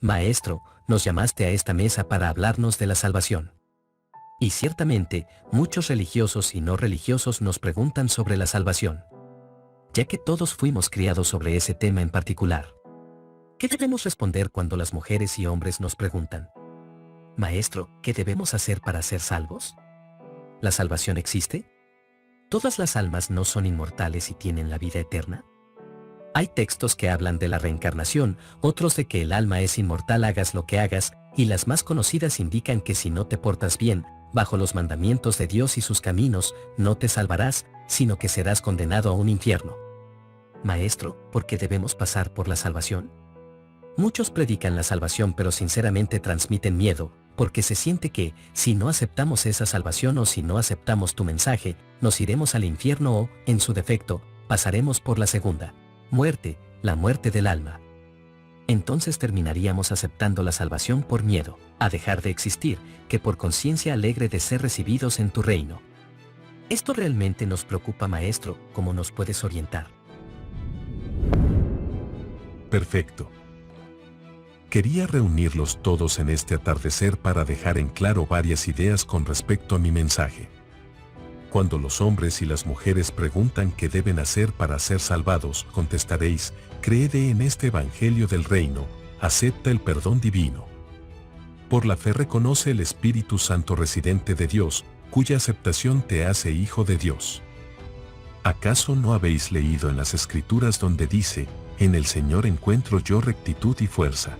Maestro, nos llamaste a esta mesa para hablarnos de la salvación. Y ciertamente, muchos religiosos y no religiosos nos preguntan sobre la salvación. Ya que todos fuimos criados sobre ese tema en particular. ¿Qué debemos responder cuando las mujeres y hombres nos preguntan? Maestro, ¿qué debemos hacer para ser salvos? ¿La salvación existe? ¿Todas las almas no son inmortales y tienen la vida eterna? Hay textos que hablan de la reencarnación, otros de que el alma es inmortal hagas lo que hagas, y las más conocidas indican que si no te portas bien, bajo los mandamientos de Dios y sus caminos, no te salvarás, sino que serás condenado a un infierno. Maestro, ¿por qué debemos pasar por la salvación? Muchos predican la salvación pero sinceramente transmiten miedo, porque se siente que, si no aceptamos esa salvación o si no aceptamos tu mensaje, nos iremos al infierno o, en su defecto, pasaremos por la segunda muerte, la muerte del alma. Entonces terminaríamos aceptando la salvación por miedo a dejar de existir, que por conciencia alegre de ser recibidos en tu reino. Esto realmente nos preocupa, maestro, ¿cómo nos puedes orientar? Perfecto. Quería reunirlos todos en este atardecer para dejar en claro varias ideas con respecto a mi mensaje. Cuando los hombres y las mujeres preguntan qué deben hacer para ser salvados, contestaréis, cree en este Evangelio del Reino, acepta el perdón divino. Por la fe reconoce el Espíritu Santo residente de Dios, cuya aceptación te hace hijo de Dios. ¿Acaso no habéis leído en las Escrituras donde dice, en el Señor encuentro yo rectitud y fuerza?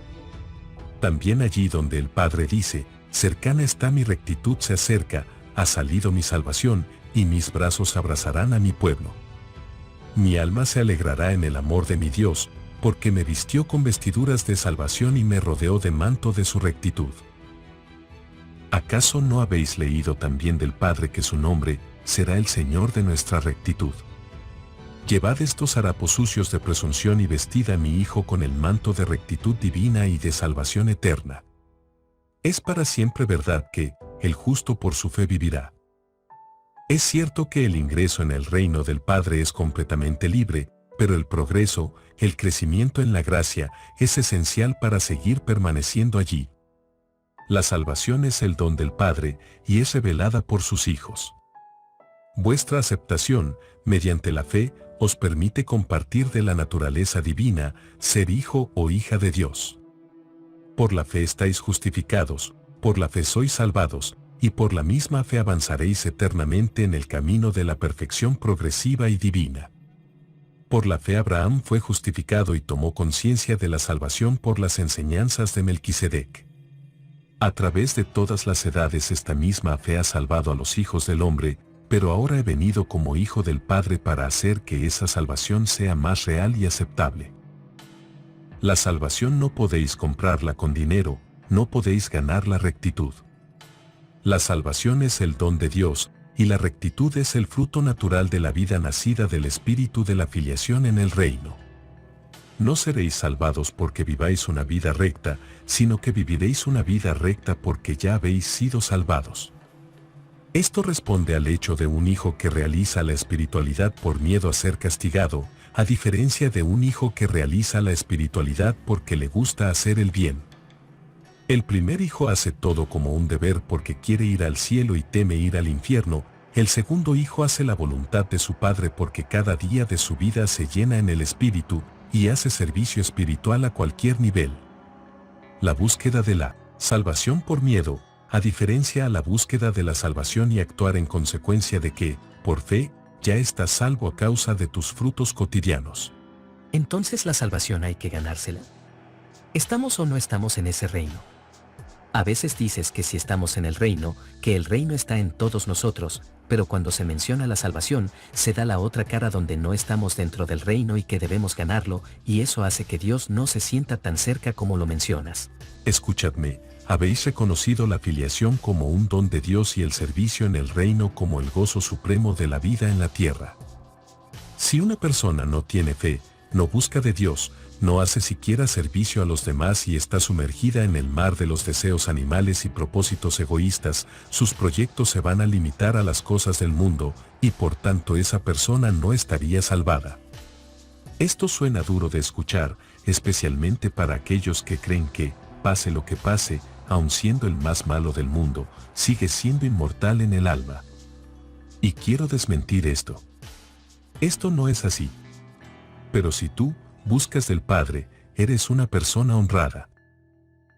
También allí donde el Padre dice, cercana está mi rectitud se acerca, ha salido mi salvación, y mis brazos abrazarán a mi pueblo. Mi alma se alegrará en el amor de mi Dios, porque me vistió con vestiduras de salvación y me rodeó de manto de su rectitud. ¿Acaso no habéis leído también del Padre que su nombre será el Señor de nuestra rectitud? Llevad estos harapos sucios de presunción y vestid a mi Hijo con el manto de rectitud divina y de salvación eterna. Es para siempre verdad que, el justo por su fe vivirá. Es cierto que el ingreso en el reino del Padre es completamente libre, pero el progreso, el crecimiento en la gracia, es esencial para seguir permaneciendo allí. La salvación es el don del Padre y es revelada por sus hijos. Vuestra aceptación, mediante la fe, os permite compartir de la naturaleza divina, ser hijo o hija de Dios. Por la fe estáis justificados, por la fe sois salvados, y por la misma fe avanzaréis eternamente en el camino de la perfección progresiva y divina. Por la fe Abraham fue justificado y tomó conciencia de la salvación por las enseñanzas de Melquisedec. A través de todas las edades esta misma fe ha salvado a los hijos del hombre, pero ahora he venido como hijo del Padre para hacer que esa salvación sea más real y aceptable. La salvación no podéis comprarla con dinero, no podéis ganar la rectitud. La salvación es el don de Dios, y la rectitud es el fruto natural de la vida nacida del espíritu de la filiación en el reino. No seréis salvados porque viváis una vida recta, sino que viviréis una vida recta porque ya habéis sido salvados. Esto responde al hecho de un hijo que realiza la espiritualidad por miedo a ser castigado, a diferencia de un hijo que realiza la espiritualidad porque le gusta hacer el bien. El primer hijo hace todo como un deber porque quiere ir al cielo y teme ir al infierno. El segundo hijo hace la voluntad de su padre porque cada día de su vida se llena en el espíritu y hace servicio espiritual a cualquier nivel. La búsqueda de la salvación por miedo, a diferencia a la búsqueda de la salvación y actuar en consecuencia de que, por fe, ya estás salvo a causa de tus frutos cotidianos. Entonces la salvación hay que ganársela. ¿Estamos o no estamos en ese reino? A veces dices que si estamos en el reino, que el reino está en todos nosotros, pero cuando se menciona la salvación, se da la otra cara donde no estamos dentro del reino y que debemos ganarlo, y eso hace que Dios no se sienta tan cerca como lo mencionas. Escuchadme, habéis reconocido la filiación como un don de Dios y el servicio en el reino como el gozo supremo de la vida en la tierra. Si una persona no tiene fe, no busca de Dios, no hace siquiera servicio a los demás y está sumergida en el mar de los deseos animales y propósitos egoístas, sus proyectos se van a limitar a las cosas del mundo, y por tanto esa persona no estaría salvada. Esto suena duro de escuchar, especialmente para aquellos que creen que, pase lo que pase, aun siendo el más malo del mundo, sigue siendo inmortal en el alma. Y quiero desmentir esto. Esto no es así. Pero si tú buscas del Padre, eres una persona honrada.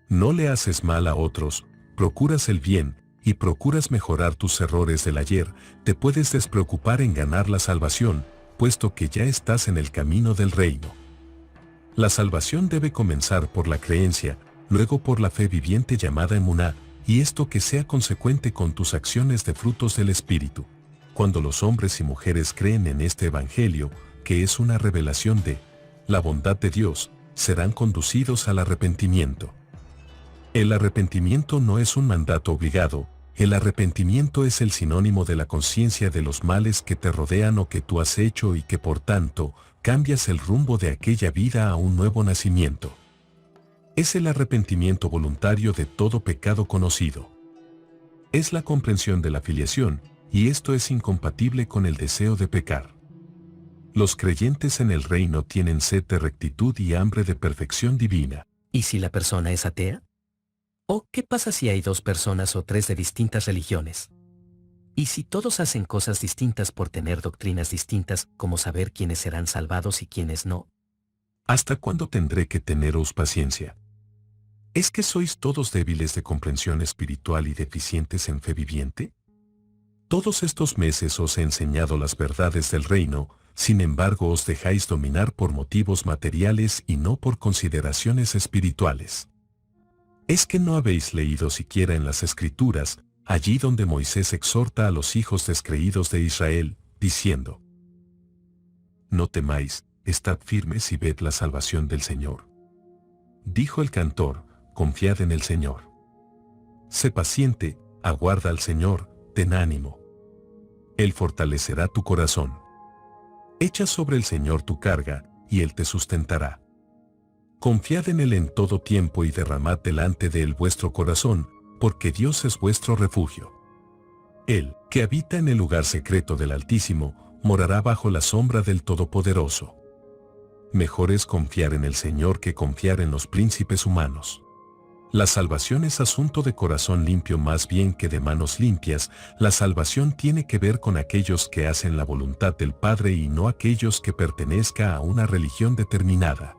No le haces mal a otros, procuras el bien, y procuras mejorar tus errores del ayer, te puedes despreocupar en ganar la salvación, puesto que ya estás en el camino del reino. La salvación debe comenzar por la creencia, luego por la fe viviente llamada emuná, y esto que sea consecuente con tus acciones de frutos del Espíritu. Cuando los hombres y mujeres creen en este Evangelio, que es una revelación de la bondad de Dios, serán conducidos al arrepentimiento. El arrepentimiento no es un mandato obligado, el arrepentimiento es el sinónimo de la conciencia de los males que te rodean o que tú has hecho y que por tanto, cambias el rumbo de aquella vida a un nuevo nacimiento. Es el arrepentimiento voluntario de todo pecado conocido. Es la comprensión de la filiación, y esto es incompatible con el deseo de pecar. Los creyentes en el reino tienen sed de rectitud y hambre de perfección divina. ¿Y si la persona es atea? ¿O qué pasa si hay 2 personas o 3 de distintas religiones? ¿Y si todos hacen cosas distintas por tener doctrinas distintas, como saber quiénes serán salvados y quiénes no? ¿Hasta cuándo tendré que teneros paciencia? ¿Es que sois todos débiles de comprensión espiritual y deficientes en fe viviente? Todos estos meses os he enseñado las verdades del reino, sin embargo os dejáis dominar por motivos materiales y no por consideraciones espirituales. ¿Es que no habéis leído siquiera en las Escrituras, allí donde Moisés exhorta a los hijos descreídos de Israel, diciendo: No temáis, estad firmes y ved la salvación del Señor? Dijo el cantor: confiad en el Señor. Sé paciente, aguarda al Señor, ten ánimo. Él fortalecerá tu corazón. Echa sobre el Señor tu carga, y Él te sustentará. Confiad en Él en todo tiempo y derramad delante de Él vuestro corazón, porque Dios es vuestro refugio. Él, que habita en el lugar secreto del Altísimo, morará bajo la sombra del Todopoderoso. Mejor es confiar en el Señor que confiar en los príncipes humanos. La salvación es asunto de corazón limpio más bien que de manos limpias. La salvación tiene que ver con aquellos que hacen la voluntad del Padre y no aquellos que pertenezcan a una religión determinada.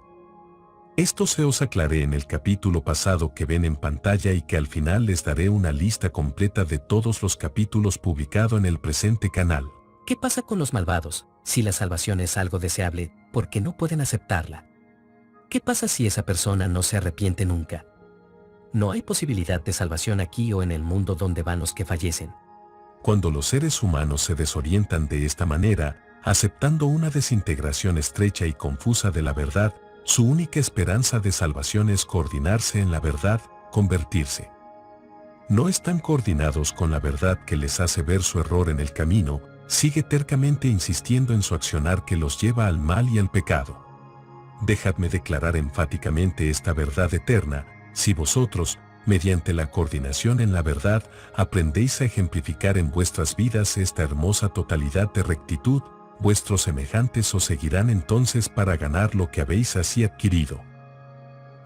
Esto se os aclaré en el capítulo pasado que ven en pantalla y que al final les daré una lista completa de todos los capítulos publicado en el presente canal. ¿Qué pasa con los malvados? Si la salvación es algo deseable, ¿por qué no pueden aceptarla? ¿Qué pasa si esa persona no se arrepiente nunca? No hay posibilidad de salvación aquí o en el mundo donde van los que fallecen. Cuando los seres humanos se desorientan de esta manera, aceptando una desintegración estrecha y confusa de la verdad, su única esperanza de salvación es coordinarse en la verdad, convertirse. No están coordinados con la verdad que les hace ver su error en el camino, sigue tercamente insistiendo en su accionar que los lleva al mal y al pecado. Dejadme declarar enfáticamente esta verdad eterna: si vosotros, mediante la coordinación en la verdad, aprendéis a ejemplificar en vuestras vidas esta hermosa totalidad de rectitud, vuestros semejantes os seguirán entonces para ganar lo que habéis así adquirido.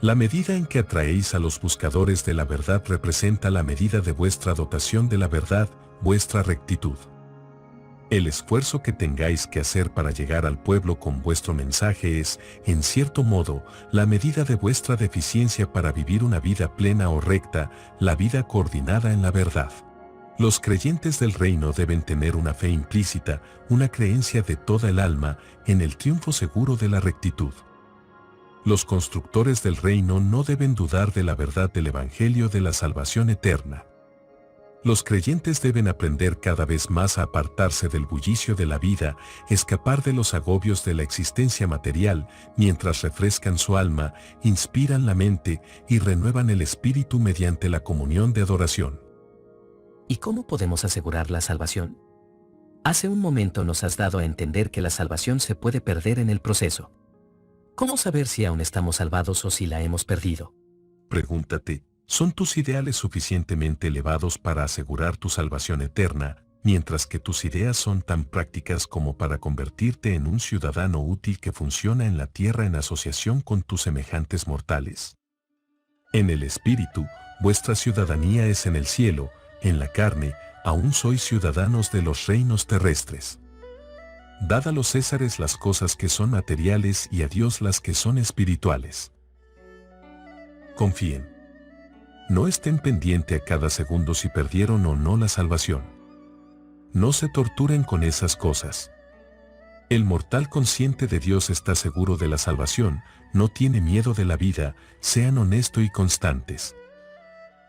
La medida en que atraéis a los buscadores de la verdad representa la medida de vuestra dotación de la verdad, vuestra rectitud. El esfuerzo que tengáis que hacer para llegar al pueblo con vuestro mensaje es, en cierto modo, la medida de vuestra deficiencia para vivir una vida plena o recta, la vida coordinada en la verdad. Los creyentes del reino deben tener una fe implícita, una creencia de toda el alma, en el triunfo seguro de la rectitud. Los constructores del reino no deben dudar de la verdad del Evangelio de la salvación eterna. Los creyentes deben aprender cada vez más a apartarse del bullicio de la vida, escapar de los agobios de la existencia material, mientras refrescan su alma, inspiran la mente y renuevan el espíritu mediante la comunión de adoración. ¿Y cómo podemos asegurar la salvación? Hace un momento nos has dado a entender que la salvación se puede perder en el proceso. ¿Cómo saber si aún estamos salvados o si la hemos perdido? Pregúntate, ¿son tus ideales suficientemente elevados para asegurar tu salvación eterna, mientras que tus ideas son tan prácticas como para convertirte en un ciudadano útil que funciona en la tierra en asociación con tus semejantes mortales? En el espíritu, vuestra ciudadanía es en el cielo, en la carne, aún sois ciudadanos de los reinos terrestres. Dad a los Césares las cosas que son materiales y a Dios las que son espirituales. Confíen. No estén pendiente a cada segundo si perdieron o no la salvación. No se torturen con esas cosas. El mortal consciente de Dios está seguro de la salvación, no tiene miedo de la vida, sean honestos y constantes.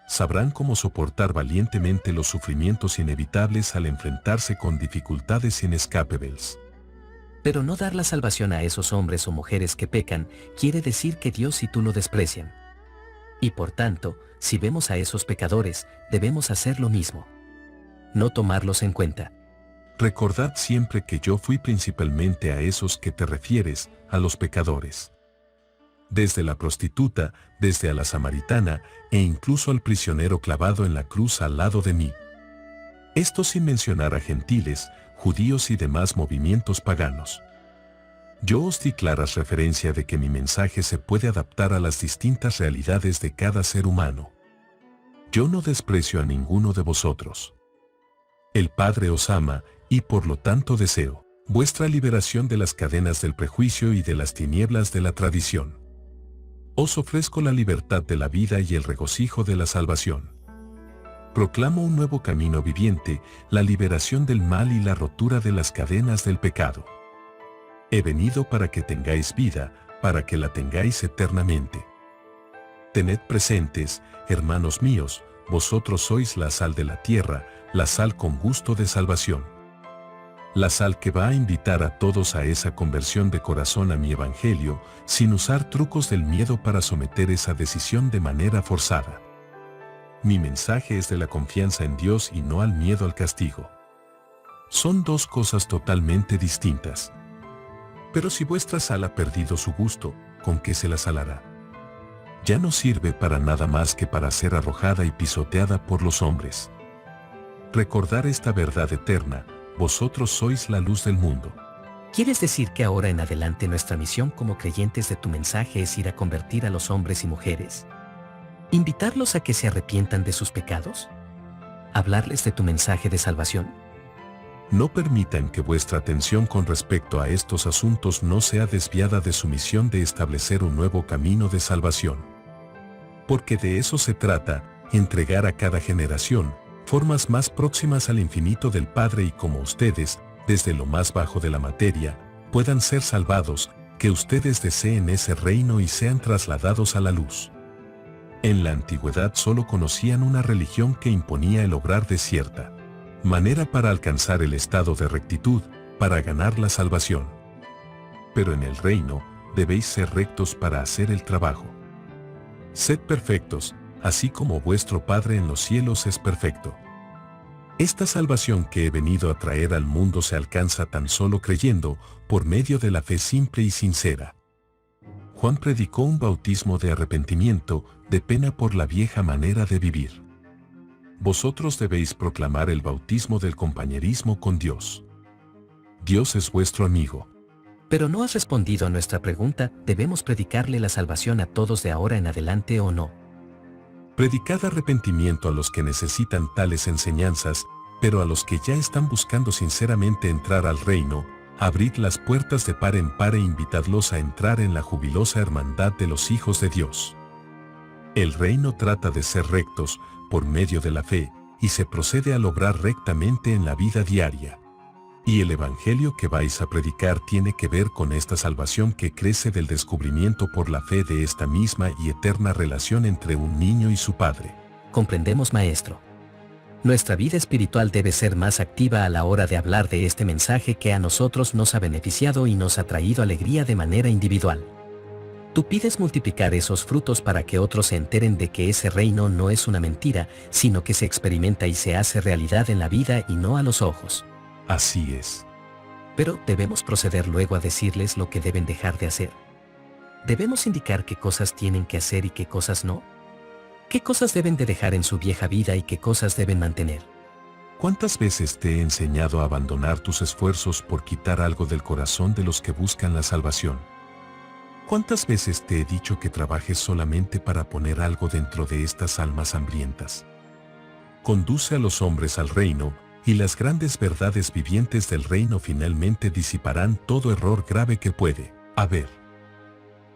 Sabrán cómo soportar valientemente los sufrimientos inevitables al enfrentarse con dificultades inescapables. Pero no dar la salvación a esos hombres o mujeres que pecan quiere decir que Dios y tú lo desprecian. Y por tanto, si vemos a esos pecadores, debemos hacer lo mismo. No tomarlos en cuenta. Recordad siempre que yo fui principalmente a esos que te refieres, a los pecadores. Desde la prostituta, desde a la samaritana, e incluso al prisionero clavado en la cruz al lado de mí. Esto sin mencionar a gentiles, judíos y demás movimientos paganos. Yo os di claras referencia de que mi mensaje se puede adaptar a las distintas realidades de cada ser humano. Yo no desprecio a ninguno de vosotros. El Padre os ama, y por lo tanto deseo vuestra liberación de las cadenas del prejuicio y de las tinieblas de la tradición. Os ofrezco la libertad de la vida y el regocijo de la salvación. Proclamo un nuevo camino viviente, la liberación del mal y la rotura de las cadenas del pecado. He venido para que tengáis vida, para que la tengáis eternamente. Tened presentes, hermanos míos, vosotros sois la sal de la tierra, la sal con gusto de salvación. La sal que va a invitar a todos a esa conversión de corazón a mi evangelio, sin usar trucos del miedo para someter esa decisión de manera forzada. Mi mensaje es de la confianza en Dios y no al miedo al castigo. Son dos cosas totalmente distintas. Pero si vuestra sal ha perdido su gusto, ¿con qué se la salará? Ya no sirve para nada más que para ser arrojada y pisoteada por los hombres. Recordar esta verdad eterna, vosotros sois la luz del mundo. ¿Quieres decir que ahora en adelante nuestra misión como creyentes de tu mensaje es ir a convertir a los hombres y mujeres? ¿Invitarlos a que se arrepientan de sus pecados? ¿Hablarles de tu mensaje de salvación? No permitan que vuestra atención con respecto a estos asuntos no sea desviada de su misión de establecer un nuevo camino de salvación. Porque de eso se trata, entregar a cada generación formas más próximas al infinito del Padre y como ustedes, desde lo más bajo de la materia, puedan ser salvados, que ustedes deseen ese reino y sean trasladados a la luz. En la antigüedad solo conocían una religión que imponía el obrar de cierta manera para alcanzar el estado de rectitud, para ganar la salvación. Pero en el reino, debéis ser rectos para hacer el trabajo. Sed perfectos, así como vuestro Padre en los cielos es perfecto. Esta salvación que he venido a traer al mundo se alcanza tan solo creyendo, por medio de la fe simple y sincera. Juan predicó un bautismo de arrepentimiento, de pena por la vieja manera de vivir. Vosotros debéis proclamar el bautismo del compañerismo con Dios. Dios es vuestro amigo. Pero no has respondido a nuestra pregunta, ¿debemos predicarle la salvación a todos de ahora en adelante o no? Predicad arrepentimiento a los que necesitan tales enseñanzas, pero a los que ya están buscando sinceramente entrar al reino, abrid las puertas de par en par e invitadlos a entrar en la jubilosa hermandad de los hijos de Dios. El reino trata de ser rectos, por medio de la fe, y se procede a lograr rectamente en la vida diaria. Y el evangelio que vais a predicar tiene que ver con esta salvación que crece del descubrimiento por la fe de esta misma y eterna relación entre un niño y su padre. Comprendemos, maestro. Nuestra vida espiritual debe ser más activa a la hora de hablar de este mensaje que a nosotros nos ha beneficiado y nos ha traído alegría de manera individual. Tú pides multiplicar esos frutos para que otros se enteren de que ese reino no es una mentira, sino que se experimenta y se hace realidad en la vida y no a los ojos. Así es. Pero debemos proceder luego a decirles lo que deben dejar de hacer. ¿Debemos indicar qué cosas tienen que hacer y qué cosas no? ¿Qué cosas deben de dejar en su vieja vida y qué cosas deben mantener? ¿Cuántas veces te he enseñado a abandonar tus esfuerzos por quitar algo del corazón de los que buscan la salvación? ¿Cuántas veces te he dicho que trabajes solamente para poner algo dentro de estas almas hambrientas? Conduce a los hombres al reino, y las grandes verdades vivientes del reino finalmente disiparán todo error grave que puede haber.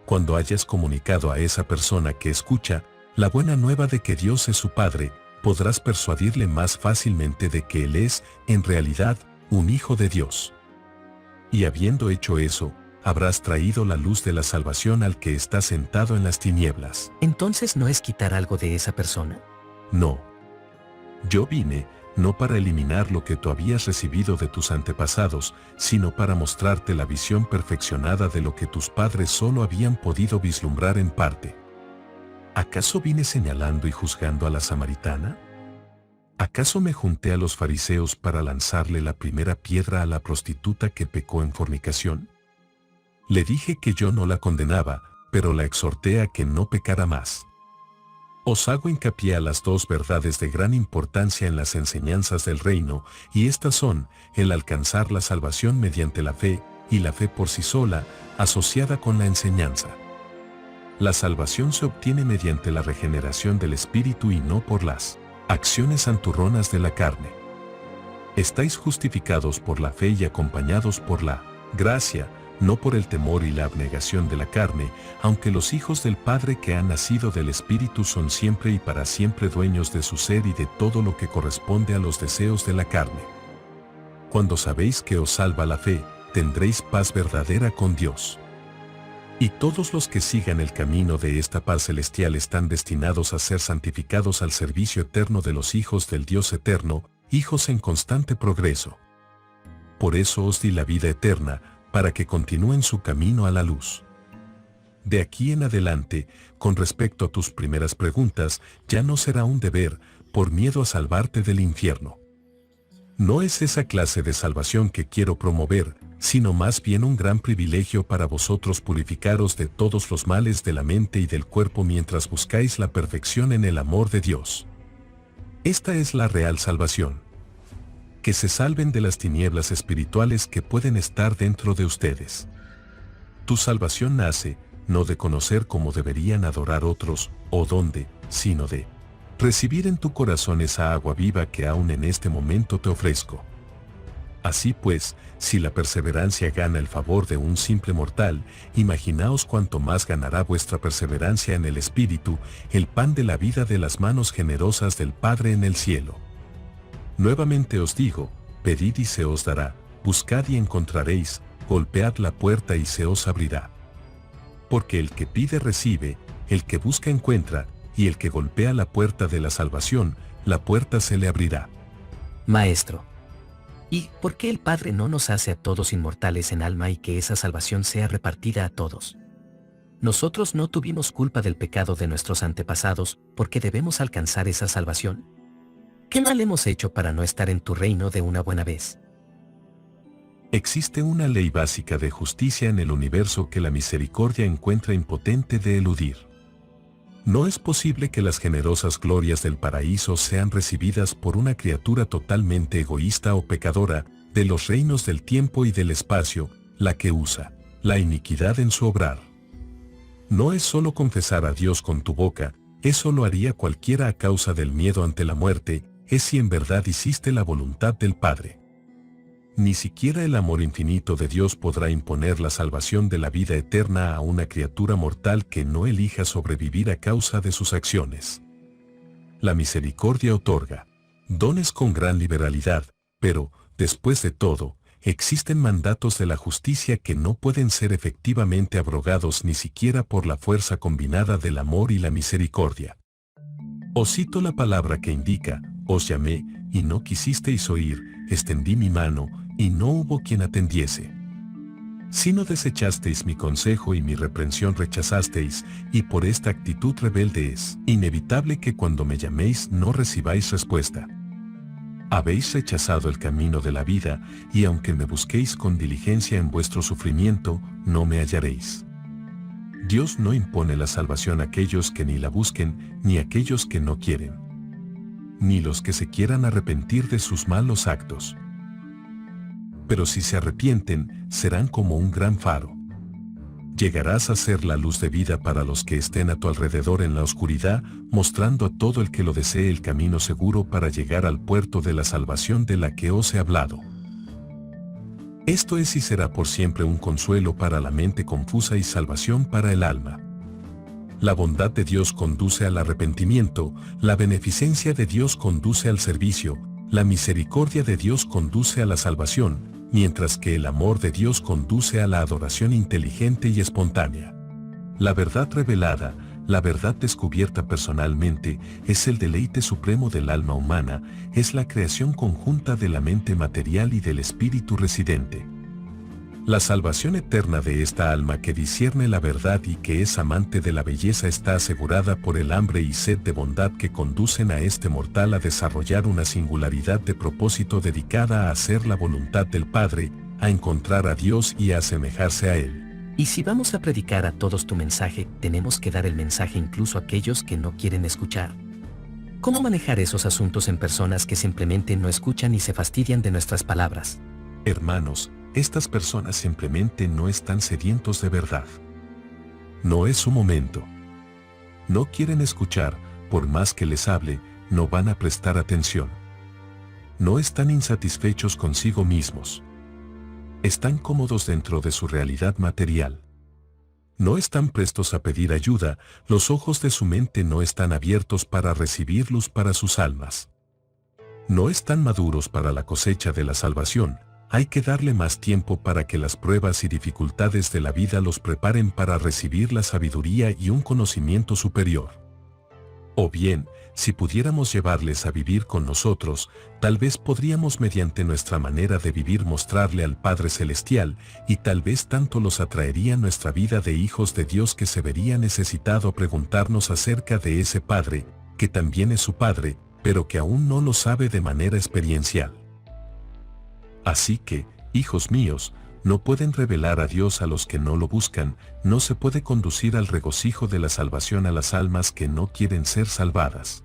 Cuando hayas comunicado a esa persona que escucha la buena nueva de que Dios es su Padre, podrás persuadirle más fácilmente de que Él es, en realidad, un hijo de Dios. Y habiendo hecho eso, habrás traído la luz de la salvación al que está sentado en las tinieblas. Entonces no es quitar algo de esa persona. No. Yo vine, no para eliminar lo que tú habías recibido de tus antepasados, sino para mostrarte la visión perfeccionada de lo que tus padres solo habían podido vislumbrar en parte. ¿Acaso vine señalando y juzgando a la samaritana? ¿Acaso me junté a los fariseos para lanzarle la primera piedra a la prostituta que pecó en fornicación? Le dije que yo no la condenaba, pero la exhorté a que no pecara más. Os hago hincapié a las dos verdades de gran importancia en las enseñanzas del reino, y estas son, el alcanzar la salvación mediante la fe, y la fe por sí sola, asociada con la enseñanza. La salvación se obtiene mediante la regeneración del espíritu y no por las acciones santurronas de la carne. Estáis justificados por la fe y acompañados por la gracia, no por el temor y la abnegación de la carne, aunque los hijos del Padre que han nacido del Espíritu son siempre y para siempre dueños de su ser y de todo lo que corresponde a los deseos de la carne. Cuando sabéis que os salva la fe, tendréis paz verdadera con Dios. Y todos los que sigan el camino de esta paz celestial están destinados a ser santificados al servicio eterno de los hijos del Dios eterno, hijos en constante progreso. Por eso os di la vida eterna, para que continúen su camino a la luz. De aquí en adelante, con respecto a tus primeras preguntas, ya no será un deber, por miedo a salvarte del infierno. No es esa clase de salvación que quiero promover, sino más bien un gran privilegio para vosotros purificaros de todos los males de la mente y del cuerpo mientras buscáis la perfección en el amor de Dios. Esta es la real salvación. Que se salven de las tinieblas espirituales que pueden estar dentro de ustedes. Tu salvación nace, no de conocer cómo deberían adorar otros, o dónde, sino de recibir en tu corazón esa agua viva que aún en este momento te ofrezco. Así pues, si la perseverancia gana el favor de un simple mortal, imaginaos cuánto más ganará vuestra perseverancia en el Espíritu, el pan de la vida de las manos generosas del Padre en el cielo. Nuevamente os digo, pedid y se os dará, buscad y encontraréis, golpead la puerta y se os abrirá. Porque el que pide recibe, el que busca encuentra, y el que golpea la puerta de la salvación, la puerta se le abrirá. Maestro, ¿y por qué el Padre no nos hace a todos inmortales en alma y que esa salvación sea repartida a todos? Nosotros no tuvimos culpa del pecado de nuestros antepasados, porque debemos alcanzar esa salvación. ¿Qué mal hemos hecho para no estar en tu reino de una buena vez? Existe una ley básica de justicia en el universo que la misericordia encuentra impotente de eludir. No es posible que las generosas glorias del paraíso sean recibidas por una criatura totalmente egoísta o pecadora, de los reinos del tiempo y del espacio, la que usa la iniquidad en su obrar. No es solo confesar a Dios con tu boca, eso lo haría cualquiera a causa del miedo ante la muerte, es si en verdad hiciste la voluntad del Padre. Ni siquiera el amor infinito de Dios podrá imponer la salvación de la vida eterna a una criatura mortal que no elija sobrevivir a causa de sus acciones. La misericordia otorga dones con gran liberalidad, pero, después de todo, existen mandatos de la justicia que no pueden ser efectivamente abrogados ni siquiera por la fuerza combinada del amor y la misericordia. Os cito la palabra que indica, os llamé, y no quisisteis oír, extendí mi mano, y no hubo quien atendiese. Si no desechasteis mi consejo y mi reprensión rechazasteis, y por esta actitud rebelde es inevitable que cuando me llaméis no recibáis respuesta. Habéis rechazado el camino de la vida, y aunque me busquéis con diligencia en vuestro sufrimiento, no me hallaréis. Dios no impone la salvación a aquellos que ni la busquen, ni a aquellos que no quieren, ni los que se quieran arrepentir de sus malos actos. Pero si se arrepienten, serán como un gran faro. Llegarás a ser la luz de vida para los que estén a tu alrededor en la oscuridad, mostrando a todo el que lo desee el camino seguro para llegar al puerto de la salvación de la que os he hablado. Esto es y será por siempre un consuelo para la mente confusa y salvación para el alma. La bondad de Dios conduce al arrepentimiento, la beneficencia de Dios conduce al servicio, la misericordia de Dios conduce a la salvación, mientras que el amor de Dios conduce a la adoración inteligente y espontánea. La verdad revelada, la verdad descubierta personalmente, es el deleite supremo del alma humana, es la creación conjunta de la mente material y del espíritu residente. La salvación eterna de esta alma que discierne la verdad y que es amante de la belleza está asegurada por el hambre y sed de bondad que conducen a este mortal a desarrollar una singularidad de propósito dedicada a hacer la voluntad del Padre, a encontrar a Dios y a asemejarse a Él. Y si vamos a predicar a todos tu mensaje, tenemos que dar el mensaje incluso a aquellos que no quieren escuchar. ¿Cómo manejar esos asuntos en personas que simplemente no escuchan y se fastidian de nuestras palabras? Hermanos, estas personas simplemente no están sedientos de verdad. No es su momento. No quieren escuchar, por más que les hable, no van a prestar atención. No están insatisfechos consigo mismos. Están cómodos dentro de su realidad material. No están prestos a pedir ayuda, los ojos de su mente no están abiertos para recibir luz para sus almas. No están maduros para la cosecha de la salvación. Hay que darle más tiempo para que las pruebas y dificultades de la vida los preparen para recibir la sabiduría y un conocimiento superior. O bien, si pudiéramos llevarles a vivir con nosotros, tal vez podríamos mediante nuestra manera de vivir mostrarle al Padre Celestial, y tal vez tanto los atraería nuestra vida de hijos de Dios que se vería necesitado preguntarnos acerca de ese Padre, que también es su Padre, pero que aún no lo sabe de manera experiencial. Así que, hijos míos, no pueden revelar a Dios a los que no lo buscan, no se puede conducir al regocijo de la salvación a las almas que no quieren ser salvadas.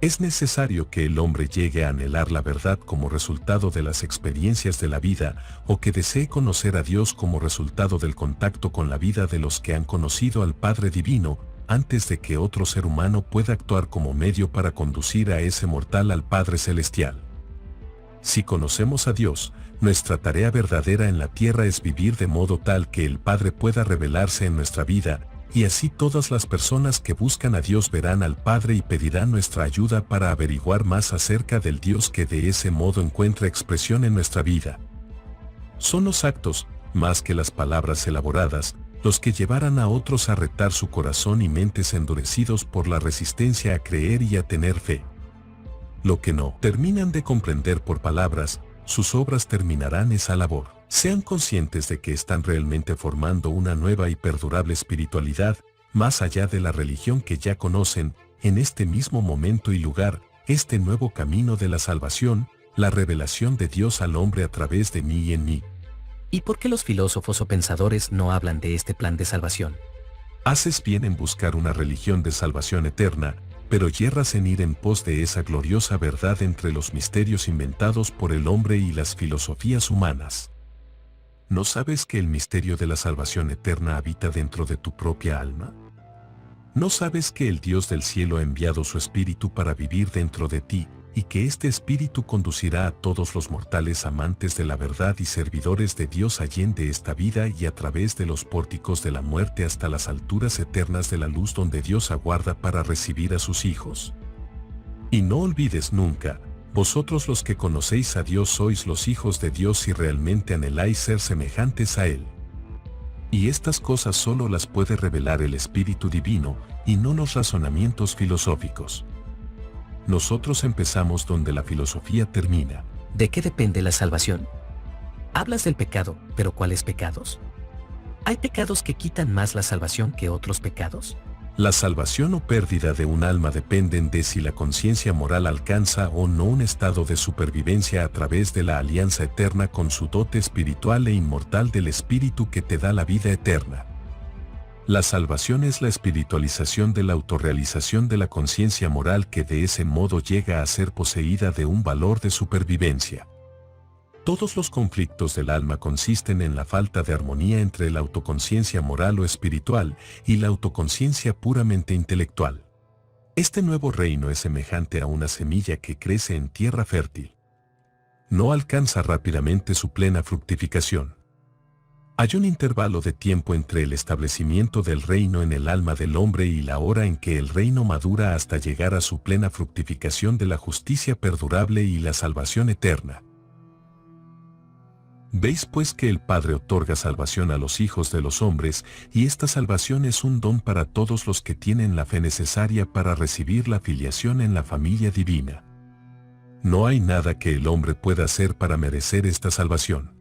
Es necesario que el hombre llegue a anhelar la verdad como resultado de las experiencias de la vida, o que desee conocer a Dios como resultado del contacto con la vida de los que han conocido al Padre Divino, antes de que otro ser humano pueda actuar como medio para conducir a ese mortal al Padre Celestial. Si conocemos a Dios, nuestra tarea verdadera en la tierra es vivir de modo tal que el Padre pueda revelarse en nuestra vida, y así todas las personas que buscan a Dios verán al Padre y pedirán nuestra ayuda para averiguar más acerca del Dios que de ese modo encuentra expresión en nuestra vida. Son los actos, más que las palabras elaboradas, los que llevarán a otros a retar su corazón y mentes endurecidos por la resistencia a creer y a tener fe. Lo que no terminan de comprender por palabras, sus obras terminarán esa labor. Sean conscientes de que están realmente formando una nueva y perdurable espiritualidad, más allá de la religión que ya conocen, en este mismo momento y lugar, este nuevo camino de la salvación, la revelación de Dios al hombre a través de mí y en mí. ¿Y por qué los filósofos o pensadores no hablan de este plan de salvación? Haces bien en buscar una religión de salvación eterna, pero yerras en ir en pos de esa gloriosa verdad entre los misterios inventados por el hombre y las filosofías humanas. ¿No sabes que el misterio de la salvación eterna habita dentro de tu propia alma? ¿No sabes que el Dios del cielo ha enviado su Espíritu para vivir dentro de ti, y que este Espíritu conducirá a todos los mortales amantes de la verdad y servidores de Dios allende esta vida y a través de los pórticos de la muerte hasta las alturas eternas de la luz donde Dios aguarda para recibir a sus hijos? Y no olvides nunca, vosotros los que conocéis a Dios sois los hijos de Dios y realmente anheláis ser semejantes a Él. Y estas cosas solo las puede revelar el Espíritu Divino, y no los razonamientos filosóficos. Nosotros empezamos donde la filosofía termina. ¿De qué depende la salvación? Hablas del pecado, pero ¿cuáles pecados? ¿Hay pecados que quitan más la salvación que otros pecados? La salvación o pérdida de un alma dependen de si la conciencia moral alcanza o no un estado de supervivencia a través de la alianza eterna con su dote espiritual e inmortal del Espíritu que te da la vida eterna. La salvación es la espiritualización de la autorrealización de la conciencia moral que de ese modo llega a ser poseída de un valor de supervivencia. Todos los conflictos del alma consisten en la falta de armonía entre la autoconciencia moral o espiritual y la autoconciencia puramente intelectual. Este nuevo reino es semejante a una semilla que crece en tierra fértil. No alcanza rápidamente su plena fructificación. Hay un intervalo de tiempo entre el establecimiento del reino en el alma del hombre y la hora en que el reino madura hasta llegar a su plena fructificación de la justicia perdurable y la salvación eterna. Veis pues que el Padre otorga salvación a los hijos de los hombres, y esta salvación es un don para todos los que tienen la fe necesaria para recibir la filiación en la familia divina. No hay nada que el hombre pueda hacer para merecer esta salvación.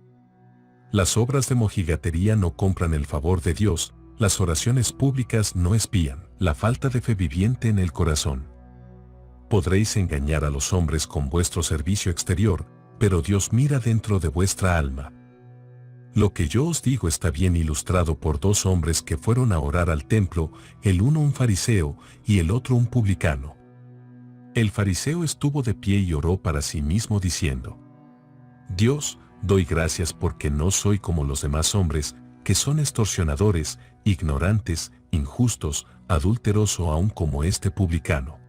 Las obras de mojigatería no compran el favor de Dios, las oraciones públicas no espían la falta de fe viviente en el corazón. Podréis engañar a los hombres con vuestro servicio exterior, pero Dios mira dentro de vuestra alma. Lo que yo os digo está bien ilustrado por dos hombres que fueron a orar al templo, el uno un fariseo y el otro un publicano. El fariseo estuvo de pie y oró para sí mismo diciendo: Dios, doy gracias porque no soy como los demás hombres, que son extorsionadores, ignorantes, injustos, adúlteros o aun como este publicano.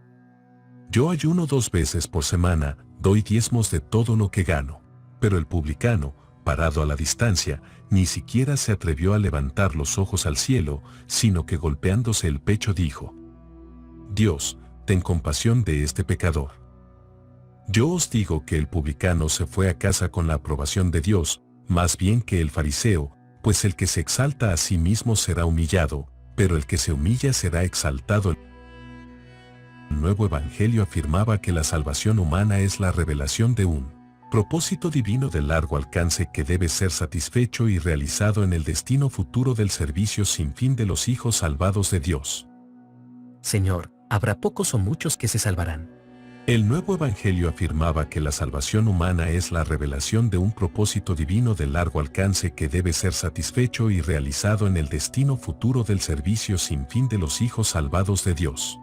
Yo ayuno 2 veces por semana, doy diezmos de todo lo que gano. Pero el publicano, parado a la distancia, ni siquiera se atrevió a levantar los ojos al cielo, sino que golpeándose el pecho dijo: Dios, ten compasión de este pecador. Yo os digo que el publicano se fue a casa con la aprobación de Dios, más bien que el fariseo, pues el que se exalta a sí mismo será humillado, pero el que se humilla será exaltado. El nuevo evangelio afirmaba que la salvación humana es la revelación de un propósito divino de largo alcance que debe ser satisfecho y realizado en el destino futuro del servicio sin fin de los hijos salvados de Dios. Señor, ¿habrá pocos o muchos que se salvarán? El nuevo evangelio afirmaba que la salvación humana es la revelación de un propósito divino de largo alcance que debe ser satisfecho y realizado en el destino futuro del servicio sin fin de los hijos salvados de Dios.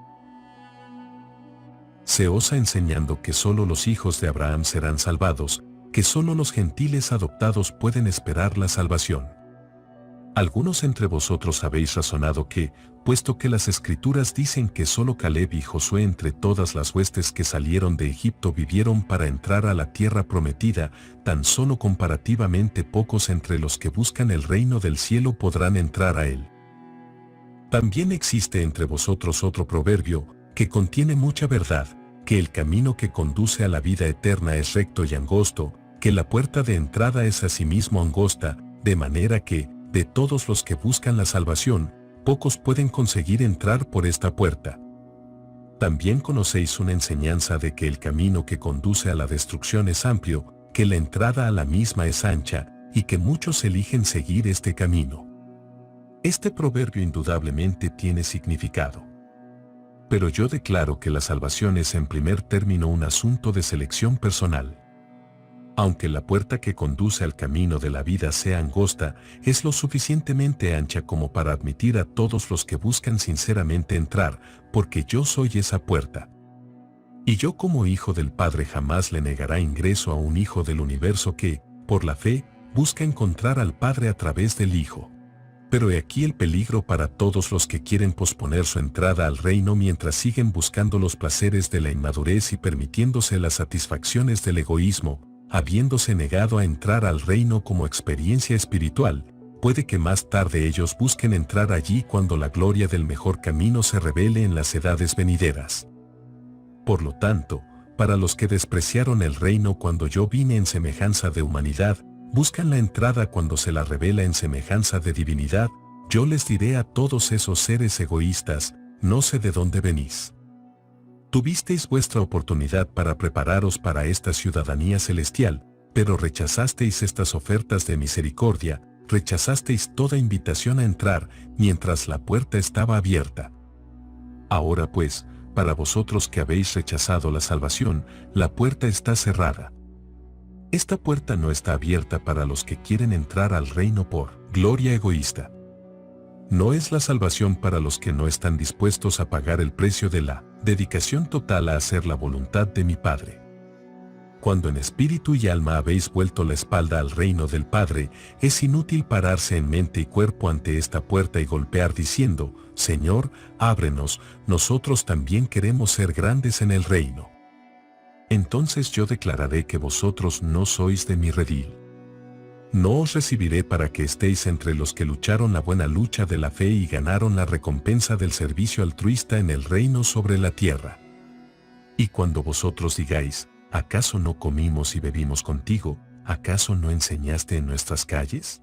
Se osa enseñando que solo los hijos de Abraham serán salvados, que solo los gentiles adoptados pueden esperar la salvación. Algunos entre vosotros habéis razonado que, puesto que las Escrituras dicen que solo Caleb y Josué entre todas las huestes que salieron de Egipto vivieron para entrar a la tierra prometida, tan solo comparativamente pocos entre los que buscan el reino del cielo podrán entrar a él. También existe entre vosotros otro proverbio, que contiene mucha verdad, que el camino que conduce a la vida eterna es recto y angosto, que la puerta de entrada es asimismo angosta, de manera que, de todos los que buscan la salvación, pocos pueden conseguir entrar por esta puerta. También conocéis una enseñanza de que el camino que conduce a la destrucción es amplio, que la entrada a la misma es ancha, y que muchos eligen seguir este camino. Este proverbio indudablemente tiene significado. Pero yo declaro que la salvación es en primer término un asunto de selección personal. Aunque la puerta que conduce al camino de la vida sea angosta, es lo suficientemente ancha como para admitir a todos los que buscan sinceramente entrar, porque yo soy esa puerta. Y yo como hijo del Padre jamás le negará ingreso a un hijo del universo que, por la fe, busca encontrar al Padre a través del Hijo. Pero he aquí el peligro para todos los que quieren posponer su entrada al reino mientras siguen buscando los placeres de la inmadurez y permitiéndose las satisfacciones del egoísmo, habiéndose negado a entrar al reino como experiencia espiritual. Puede que más tarde ellos busquen entrar allí cuando la gloria del mejor camino se revele en las edades venideras. Por lo tanto, para los que despreciaron el reino cuando yo vine en semejanza de humanidad, buscan la entrada cuando se la revela en semejanza de divinidad, yo les diré a todos esos seres egoístas: no sé de dónde venís. Tuvisteis vuestra oportunidad para prepararos para esta ciudadanía celestial, pero rechazasteis estas ofertas de misericordia, rechazasteis toda invitación a entrar, mientras la puerta estaba abierta. Ahora pues, para vosotros que habéis rechazado la salvación, la puerta está cerrada. Esta puerta no está abierta para los que quieren entrar al reino por gloria egoísta. No es la salvación para los que no están dispuestos a pagar el precio de la dedicación total a hacer la voluntad de mi Padre. Cuando en espíritu y alma habéis vuelto la espalda al reino del Padre, es inútil pararse en mente y cuerpo ante esta puerta y golpear diciendo, Señor, ábrenos, nosotros también queremos ser grandes en el reino. Entonces yo declararé que vosotros no sois de mi redil. No os recibiré para que estéis entre los que lucharon la buena lucha de la fe y ganaron la recompensa del servicio altruista en el reino sobre la tierra. Y cuando vosotros digáis, ¿acaso no comimos y bebimos contigo? ¿Acaso no enseñaste en nuestras calles?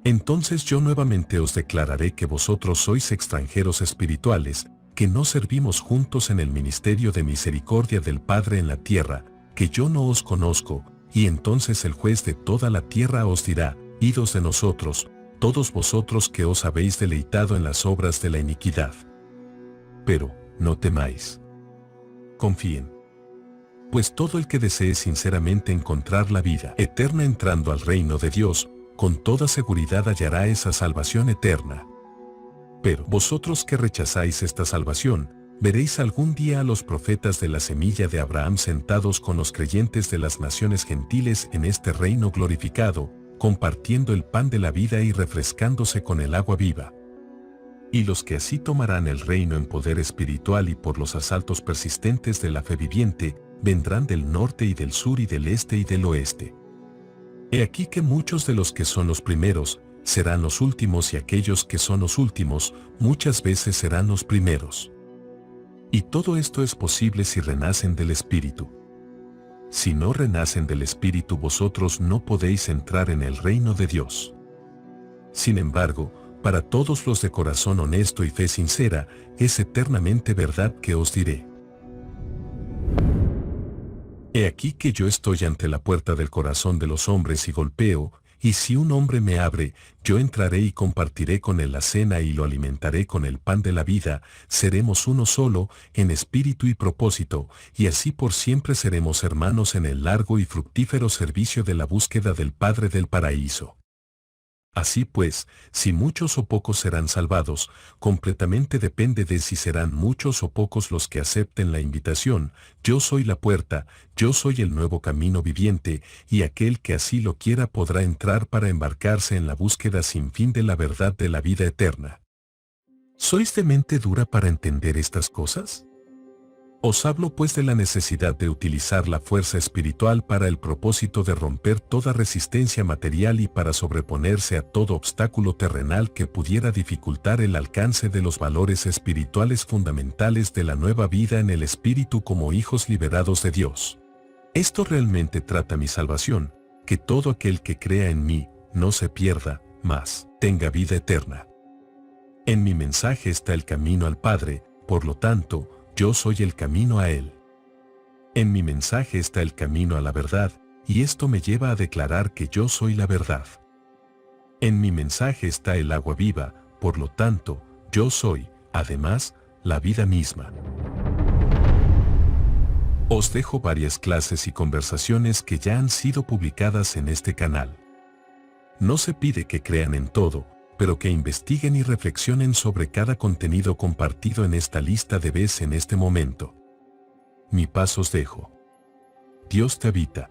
Entonces yo nuevamente os declararé que vosotros sois extranjeros espirituales, que no servimos juntos en el ministerio de misericordia del Padre en la tierra, que yo no os conozco, y entonces el juez de toda la tierra os dirá, idos de nosotros, todos vosotros que os habéis deleitado en las obras de la iniquidad. Pero, no temáis. Confíen. Pues todo el que desee sinceramente encontrar la vida eterna entrando al reino de Dios, con toda seguridad hallará esa salvación eterna. Pero vosotros que rechazáis esta salvación, veréis algún día a los profetas de la semilla de Abraham sentados con los creyentes de las naciones gentiles en este reino glorificado, compartiendo el pan de la vida y refrescándose con el agua viva. Y los que así tomarán el reino en poder espiritual y por los asaltos persistentes de la fe viviente, vendrán del norte y del sur y del este y del oeste. He aquí que muchos de los que son los primeros, serán los últimos y aquellos que son los últimos, muchas veces serán los primeros. Y todo esto es posible si renacen del Espíritu. Si no renacen del Espíritu vosotros no podéis entrar en el reino de Dios. Sin embargo, para todos los de corazón honesto y fe sincera, es eternamente verdad que os diré. He aquí que yo estoy ante la puerta del corazón de los hombres y golpeo, y si un hombre me abre, yo entraré y compartiré con él la cena y lo alimentaré con el pan de la vida, seremos uno solo, en espíritu y propósito, y así por siempre seremos hermanos en el largo y fructífero servicio de la búsqueda del Padre del paraíso. Así pues, si muchos o pocos serán salvados, completamente depende de si serán muchos o pocos los que acepten la invitación. Yo soy la puerta, yo soy el nuevo camino viviente, y aquel que así lo quiera podrá entrar para embarcarse en la búsqueda sin fin de la verdad de la vida eterna. ¿Sois de mente dura para entender estas cosas? Os hablo pues de la necesidad de utilizar la fuerza espiritual para el propósito de romper toda resistencia material y para sobreponerse a todo obstáculo terrenal que pudiera dificultar el alcance de los valores espirituales fundamentales de la nueva vida en el Espíritu como hijos liberados de Dios. Esto realmente trata mi salvación, que todo aquel que crea en mí no se pierda, mas tenga vida eterna. En mi mensaje está el camino al Padre, por lo tanto, yo soy el camino a Él. En mi mensaje está el camino a la verdad, y esto me lleva a declarar que yo soy la verdad. En mi mensaje está el agua viva, por lo tanto, yo soy, además, la vida misma. Os dejo varias clases y conversaciones que ya han sido publicadas en este canal. No se pide que crean en todo, pero que investiguen y reflexionen sobre cada contenido compartido en esta lista de vez en este momento. Mi paz os dejo. Dios te habita.